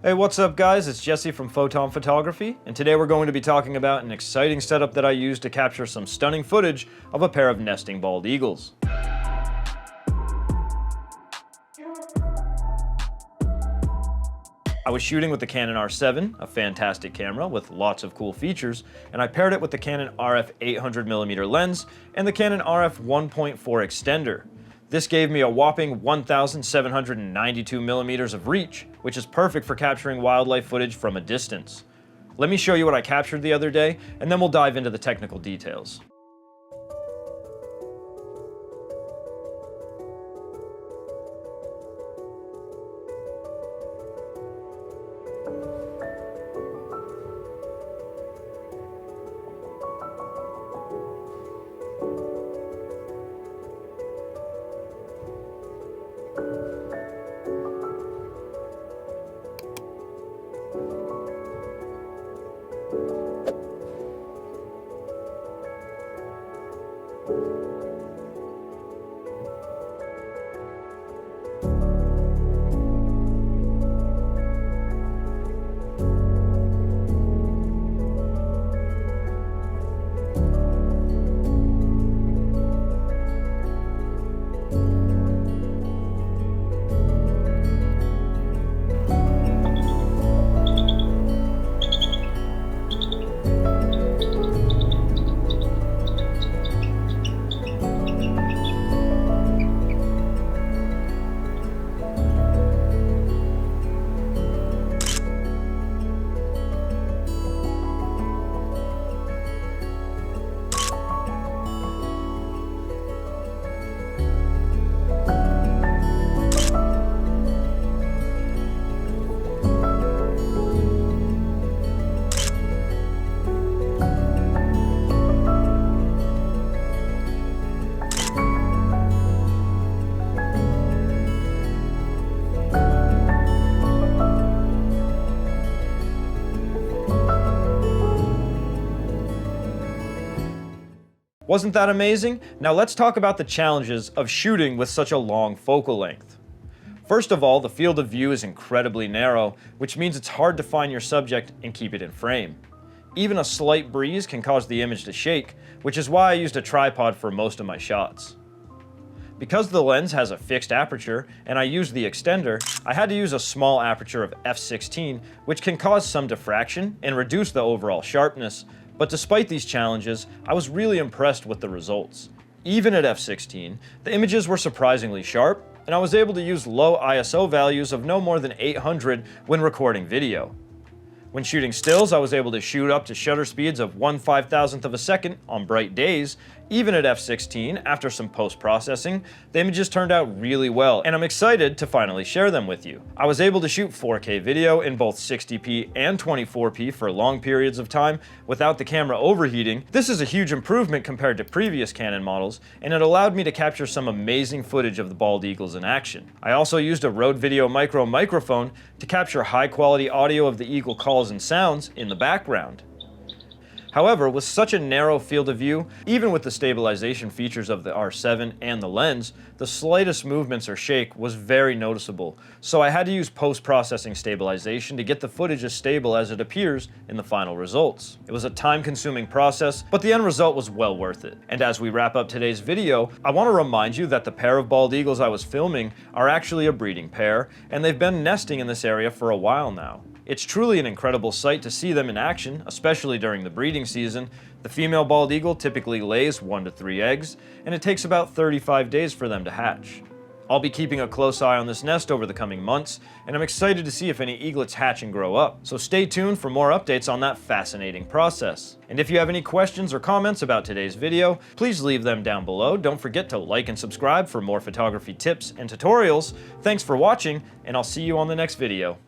Hey, what's up guys? It's Jesse from Photon Photography, and today we're going to be talking about an exciting setup that I used to capture some stunning footage of a pair of nesting bald eagles. I was shooting with the Canon R7, a fantastic camera with lots of cool features, and I paired it with the Canon RF 800mm lens and the Canon RF 1.4 extender. This gave me a whopping 1,792mm of reach, which is perfect for capturing wildlife footage from a distance. Let me show you what I captured the other day, and then we'll dive into the technical details. Wasn't that amazing? Now let's talk about the challenges of shooting with such a long focal length. First of all, the field of view is incredibly narrow, which means it's hard to find your subject and keep it in frame. Even a slight breeze can cause the image to shake, which is why I used a tripod for most of my shots. Because the lens has a fixed aperture and I used the extender, I had to use a small aperture of f/16, which can cause some diffraction and reduce the overall sharpness. But despite these challenges, I was really impressed with the results. Even at f/16, the images were surprisingly sharp, and I was able to use low ISO values of no more than 800 when recording video. When shooting stills, I was able to shoot up to shutter speeds of 1/5000th of a second on bright days. Even at f/16, after some post-processing, the images turned out really well, and I'm excited to finally share them with you. I was able to shoot 4K video in both 60p and 24p for long periods of time without the camera overheating. This is a huge improvement compared to previous Canon models, and it allowed me to capture some amazing footage of the bald eagles in action. I also used a Rode Video Micro microphone to capture high-quality audio of the eagle calls and sounds in the background. However, with such a narrow field of view, even with the stabilization features of the R7 and the lens, the slightest movements or shake was very noticeable, so I had to use post-processing stabilization to get the footage as stable as it appears in the final results. It was a time-consuming process, but the end result was well worth it. And as we wrap up today's video, I want to remind you that the pair of bald eagles I was filming are actually a breeding pair, and they've been nesting in this area for a while now. It's truly an incredible sight to see them in action, especially during the breeding season. The female bald eagle typically lays 1 to 3 eggs, and it takes about 35 days for them to hatch. I'll be keeping a close eye on this nest over the coming months, and I'm excited to see if any eaglets hatch and grow up. So stay tuned for more updates on that fascinating process. And if you have any questions or comments about today's video, please leave them down below. Don't forget to like and subscribe for more photography tips and tutorials. Thanks for watching, and I'll see you on the next video.